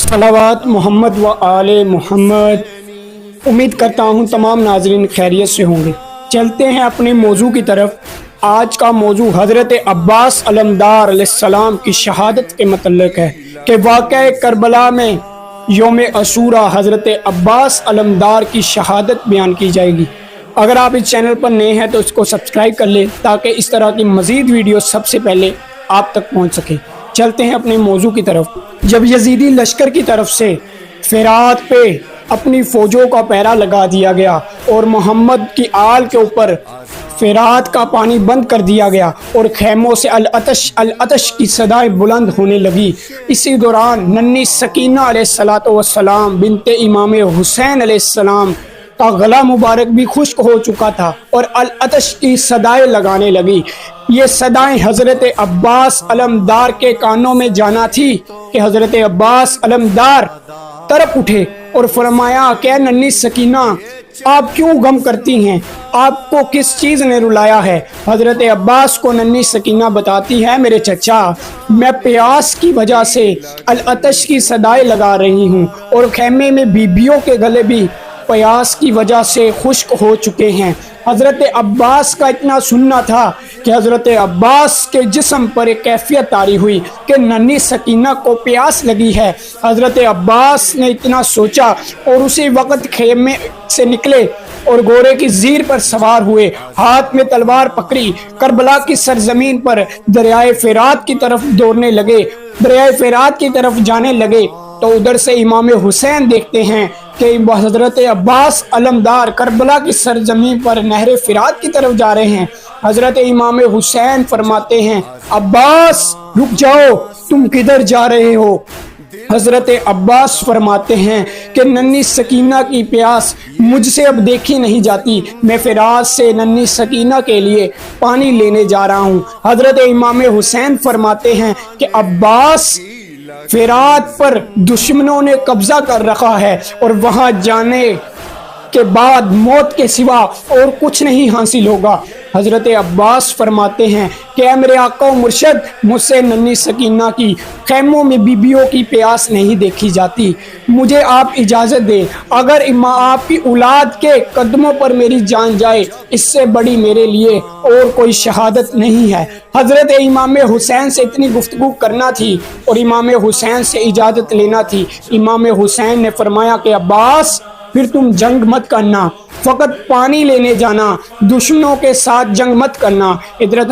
صلوات محمد و آل محمد۔ امید کرتا ہوں تمام ناظرین خیریت سے ہوں گے۔ چلتے ہیں اپنے موضوع کی طرف۔ آج کا موضوع حضرت عباس علمدار علیہ السلام کی شہادت کے متعلق ہے کہ واقعہ کربلا میں یوم عاشوراء حضرت عباس علمدار کی شہادت بیان کی جائے گی۔ اگر آپ اس چینل پر نئے ہیں تو اس کو سبسکرائب کر لیں تاکہ اس طرح کی مزید ویڈیو سب سے پہلے آپ تک پہنچ سکے۔ چلتے ہیں اپنے موضوع کی طرف۔ جب یزیدی لشکر کی طرف سے فرات پہ اپنی فوجوں کا پہرا لگا دیا گیا اور محمد کی آل کے اوپر فرات کا پانی بند کر دیا گیا اور خیموں سے العطش العطش کی صدائیں بلند ہونے لگی، اسی دوران ننھی سکینہ علیہ السلام بنت امام حسین علیہ السلام کا گلا مبارک بھی خشک ہو چکا تھا اور العطش کی صدائیں لگانے لگی۔ یہ صدائیں حضرت عباس علمدار کے کانوں میں جانا تھی کہ حضرت عباس علمدار تڑپ اٹھے اور فرمایا کہ ننھی سکینہ، آپ کیوں غم کرتی ہیں؟ آپ کو کس چیز نے رلایا ہے؟ حضرت عباس کو ننھی سکینہ بتاتی ہے، میرے چچا، میں پیاس کی وجہ سے العطش کی صدائیں لگا رہی ہوں اور خیمے میں بیبیوں کے گلے بھی پیاس کی وجہ سے خشک ہو چکے ہیں۔ حضرت عباس کا اتنا سننا تھا کہ حضرت عباس کے جسم پر ایک کیفیت طاری ہوئی کہ ننھی سکینہ کو پیاس لگی ہے۔ حضرت عباس نے اتنا سوچا اور اسی وقت خیمے سے نکلے اور گھوڑے کی زیر پر سوار ہوئے، ہاتھ میں تلوار پکڑی، کربلا کی سرزمین پر دریائے فرات کی طرف دوڑنے لگے۔ دریائے فرات کی طرف جانے لگے تو ادھر سے امام حسین دیکھتے ہیں کہ حضرت عباس علمدار کربلا کی سرزمین پر نہر فرات کی طرف جا رہے ہیں۔ حضرت امام حسین فرماتے ہیں، عباس رک جاؤ، تم کدھر جا رہے ہو؟ حضرت عباس فرماتے ہیں کہ ننھی سکینہ کی پیاس مجھ سے اب دیکھی نہیں جاتی، میں فرات سے ننھی سکینہ کے لیے پانی لینے جا رہا ہوں۔ حضرت امام حسین فرماتے ہیں کہ عباس، فرات پر دشمنوں نے قبضہ کر رکھا ہے اور وہاں جانے کے بعد موت کے سوا اور کچھ نہیں حاصل ہوگا۔ حضرت عباس فرماتے ہیں کہ اے میرے آقا و مرشد، مجھ سے ننھی سکینہ کی خیموں میں بیبیوں کی پیاس نہیں دیکھی جاتی، مجھے آپ اجازت دیں، اگر آپ کی اولاد کے قدموں پر میری جان جائے اس سے بڑی میرے لیے اور کوئی شہادت نہیں ہے۔ حضرت امام حسین سے اتنی گفتگو کرنا تھی اور امام حسین سے اجازت لینا تھی۔ امام حسین نے فرمایا کہ عباس، پھر تم جنگ مت کرنا، فقط پانی لینے جانا، دشمنوں کے ساتھ جنگ مت کرنا۔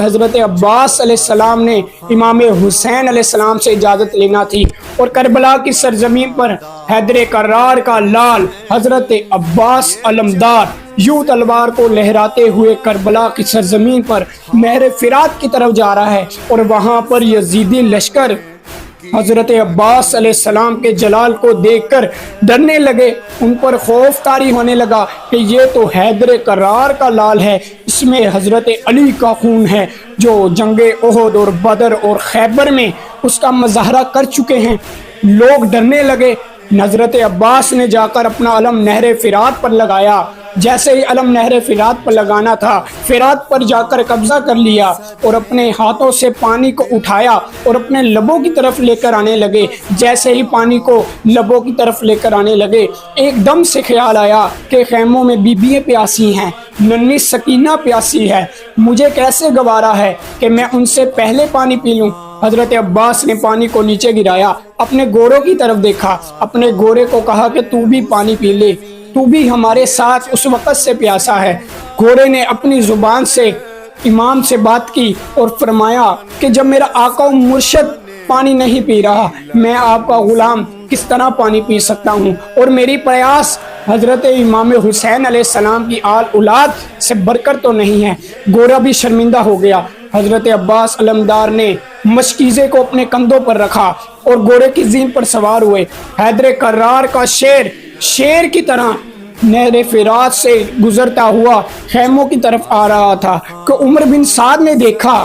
حضرت عباس علیہ السلام نے امام حسین علیہ السلام سے اجازت لینا تھی اور کربلا کی سرزمین پر حیدر کرار کا لال حضرت عباس علمدار یوں تلوار کو لہراتے ہوئے کربلا کی سرزمین پر نہر فرات کی طرف جا رہا ہے اور وہاں پر یزیدی لشکر حضرت عباس علیہ السلام کے جلال کو دیکھ کر ڈرنے لگے، ان پر خوف طاری ہونے لگا کہ یہ تو حیدر کرار کا لال ہے، اس میں حضرت علی کا خون ہے جو جنگ احد اور بدر اور خیبر میں اس کا مظاہرہ کر چکے ہیں۔ لوگ ڈرنے لگے۔ حضرت عباس نے جا کر اپنا علم نہر فرات پر لگایا۔ جیسے ہی علم نہر فرات پر لگانا تھا، فرات پر جا کر قبضہ کر لیا اور اپنے ہاتھوں سے پانی کو اٹھایا اور اپنے لبوں کی طرف لے کر آنے لگے۔ جیسے ہی پانی کو لبوں کی طرف لے کر آنے لگے، ایک دم سے خیال آیا کہ خیموں میں بیبییں پیاسی ہیں، ننھی سکینہ پیاسی ہے، مجھے کیسے گوارا ہے کہ میں ان سے پہلے پانی پی لوں۔ حضرت عباس نے پانی کو نیچے گرایا، اپنے گھوڑوں کی طرف دیکھا، اپنے گھوڑے کو کہا کہ تو بھی پانی پی لے، تو بھی ہمارے ساتھ اس وقت سے پیاسا ہے۔ گھوڑے نے اپنی زبان سے امام سے بات کی اور فرمایا کہ جب میرا آقا و مرشد پانی نہیں پی رہا، میں آپ کا غلام کس طرح پانی پی سکتا ہوں؟ اور میری پیاس حضرت امام حسین علیہ السلام کی آل اولاد سے بڑھ کر تو نہیں ہے۔ گھوڑا بھی شرمندہ ہو گیا۔ حضرت عباس علمدار نے مشکیزے کو اپنے کندھوں پر رکھا اور گھوڑے کی زین پر سوار ہوئے۔ حیدر کرار کا شیر کی طرح نہر فرات سے گزرتا ہوا خیموں کی طرف آ رہا تھا کہ عمر بن سعد نے دیکھا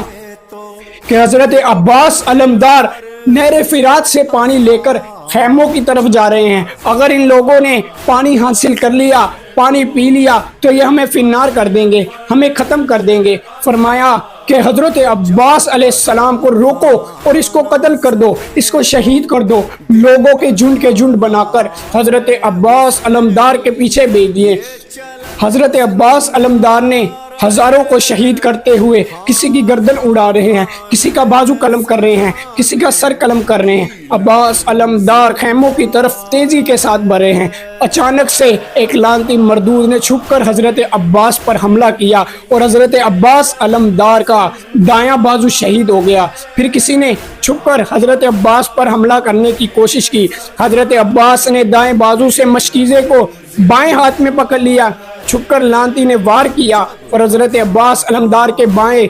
کہ حضرت عباس علمدار نہر فرات سے پانی لے کر خیموں کی طرف جا رہے ہیں۔ اگر ان لوگوں نے پانی حاصل کر لیا، پانی پی لیا تو یہ ہمیں فنار کر دیں گے، ہمیں ختم کر دیں گے۔ فرمایا کہ حضرت عباس علیہ السلام کو روکو اور اس کو قتل کر دو، اس کو شہید کر دو۔ لوگوں کے جھنڈ بنا کر حضرت عباس علمدار کے پیچھے بھیج دیے۔ حضرت عباس علمدار نے ہزاروں کو شہید کرتے ہوئے کسی کی گردن اڑا رہے ہیں، کسی کا بازو قلم کر رہے ہیں، کسی کا سر قلم کر رہے ہیں۔ عباس علمدار خیموں کی طرف تیزی کے ساتھ بڑھے ہیں۔ اچانک سے ایک لعنتی مردود نے چھپ کر حضرت عباس پر حملہ کیا اور حضرت عباس علمدار کا دایاں بازو شہید ہو گیا۔ پھر کسی نے چھپ کر حضرت عباس پر حملہ کرنے کی کوشش کی۔ حضرت عباس نے دائیں بازو سے مشکیزے کو بائیں ہاتھ میں پکڑ لیا۔ چھپ کر لعنتی نے وار کیا اور حضرت عباس علمدار کے بائیں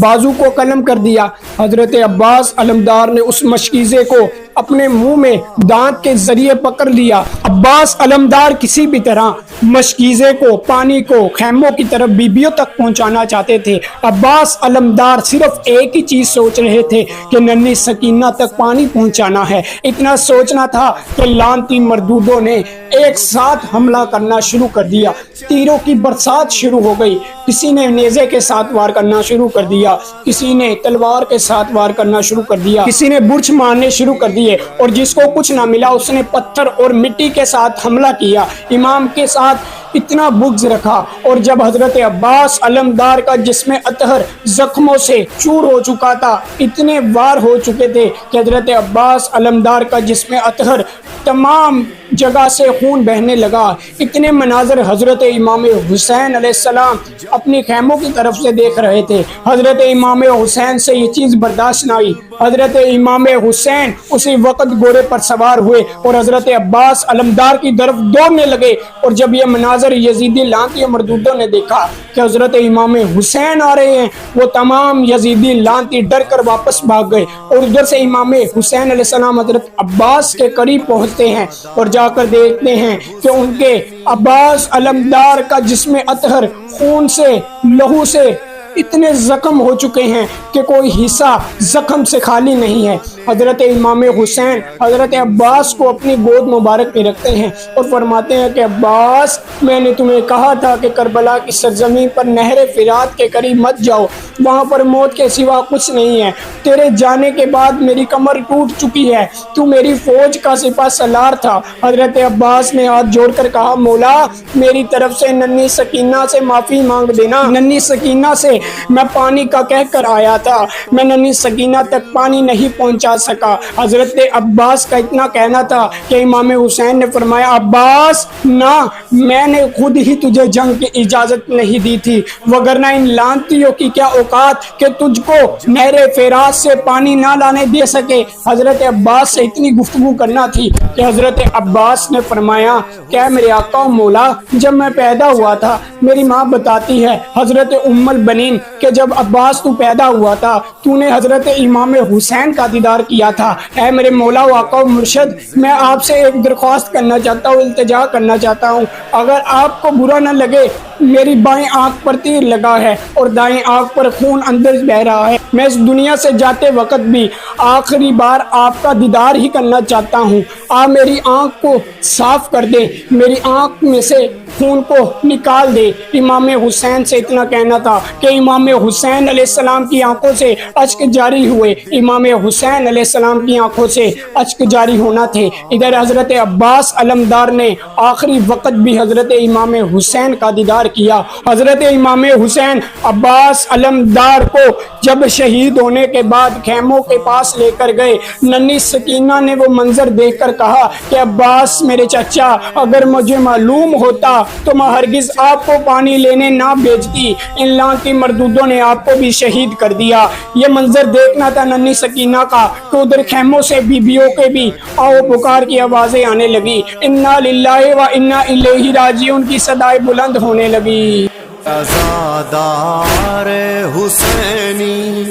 بازو کو قلم کر دیا۔ حضرت عباس علمدار نے اس مشکیزے کو اپنے منہ میں دانت کے ذریعے پکڑ لیا۔ عباس علمدار کسی بھی طرح مشکیزے کو، پانی کو خیموں کی طرف بیبیوں تک پہنچانا چاہتے تھے۔ عباس علمدار صرف ایک ہی چیز سوچ رہے تھے کہ ننھی سکینہ تک پانی پہنچانا ہے۔ اتنا سوچنا تھا کہ لعنتی مردودوں نے ایک ساتھ حملہ کرنا شروع کر دیا۔ تیروں کی برسات شروع ہو گئی۔ کسی نے نیزے کے ساتھ وار کرنا شروع کر دیا، کسی نے تلوار کے ساتھ وار کرنا شروع کر دیا، کسی نے برچھ مارنے شروع کر دیے، اور جس کو کچھ نہ ملا اس نے پتھر اور مٹی کے ساتھ حملہ کیا۔ امام کے ساتھ اتنا بغض رکھا، اور جب حضرت عباس علمدار کا جسم اطہر زخموں سے چور ہو چکا تھا، اتنے وار ہو چکے تھے کہ حضرت عباس علمدار کا جسم اطہر تمام جگہ سے خون بہنے لگا۔ اتنے مناظر حضرت امام حسین علیہ السلام اپنی خیموں کی طرف سے دیکھ رہے تھے۔ حضرت امام حسین سے یہ چیز برداشت نہ ہوئی۔ حضرت امام حسین اسی وقت گھوڑے پر سوار ہوئے اور حضرت عباس علمدار کی طرف دوڑنے لگے، اور جب یہ مناظر یزیدی لعنتی مردودوں نے دیکھا کہ حضرت امام حسین آ رہے ہیں، وہ تمام یزیدی لعنتی ڈر کر واپس بھاگ گئے، اور ادھر سے امام حسین علیہ السلام حضرت عباس کے قریب پہنچتے ہیں اور جا کر دیکھتے ہیں کہ ان کے عباس علمدار کا جسم اطہر خون سے، لہو سے اتنے زخم ہو چکے ہیں کہ کوئی حصہ زخم سے خالی نہیں ہے۔ حضرت امام حسین حضرت عباس کو اپنی گود مبارک میں رکھتے ہیں اور فرماتے ہیں کہ عباس، میں نے تمہیں کہا تھا کہ کربلا کی سرزمین پر نہر فرات کے قریب مت جاؤ، وہاں پر موت کے سوا کچھ نہیں ہے۔ تیرے جانے کے بعد میری کمر ٹوٹ چکی ہے، تو میری فوج کا سپہ سالار تھا۔ حضرت عباس نے ہاتھ جوڑ کر کہا، مولا میری طرف سے ننھی سکینہ سے معافی مانگ دینا۔ ننھی سکینہ سے میں پانی کا کہہ کر آیا تھا، میں ننھی سکینہ تک پانی نہیں پہنچا سکا۔ حضرت عباس کا اتنا کہنا تھا کہ امام حسین نے فرمایا، عباس نہ، میں نے خود ہی تجھے جنگ کی اجازت نہیں دی تھی، وگرنہ ان لعنتیوں کی کیا اوقات کہ تجھ کو نہر فرات سے پانی نہ لانے دے سکے۔ حضرت عباس سے اتنی گفتگو کرنا تھی کہ حضرت عباس نے فرمایا، کیا میرے آقا و مولا، جب میں پیدا ہوا تھا میری ماں بتاتی ہے حضرت ام البنین کہ جب عباس تو پیدا ہوا تھا تو نے حضرت امام حسین کا دیدار کیا تھا۔ اے میرے مولا و آقا و مرشد، میں آپ سے ایک درخواست کرنا چاہتا ہوں، التجا کرنا چاہتا ہوں، اگر آپ کو برا نہ لگے، میری بائیں آنکھ پر تیر لگا ہے اور دائیں آنکھ پر خون اندر بہ رہا ہے، میں اس دنیا سے جاتے وقت بھی آخری بار آپ کا دیدار ہی کرنا چاہتا ہوں، آپ میری آنکھ کو صاف کر دیں، میری آنکھ میں سے خون کو نکال دے۔ امام حسین سے اتنا کہنا تھا کہ امام حسین علیہ السلام کی آنکھوں سے اشک جاری ہوئے، امام حسین علیہ السلام کی آنکھوں سے اشک جاری ہونا تھے۔ ادھر حضرت عباس علمدار نے آخری وقت بھی حضرت امام حسین کا دیدار کیا۔ حضرت امام حسین عباس علمدار کو جب شہید ہونے کے بعد خیموں کے پاس لے کر گئے، ننھی سکینہ نے وہ منظر دیکھ کر کہا کہ عباس میرے چچا، اگر مجھے معلوم ہوتا تو میں ہرگز آپ کو پانی لینے نہ بھیجتی، ان لعنتی مردودوں نے آپ کو بھی شہید کر دیا۔ یہ منظر دیکھنا تھا ننھی سکینہ کا کہ ادھر خیموں سے بیبیوں کے بھی آؤ پکار کی آوازیں آنے لگی، انا للہ و انا الیہ راجعون کی صدائیں بلند ہونے لگی۔ عزادار حسینی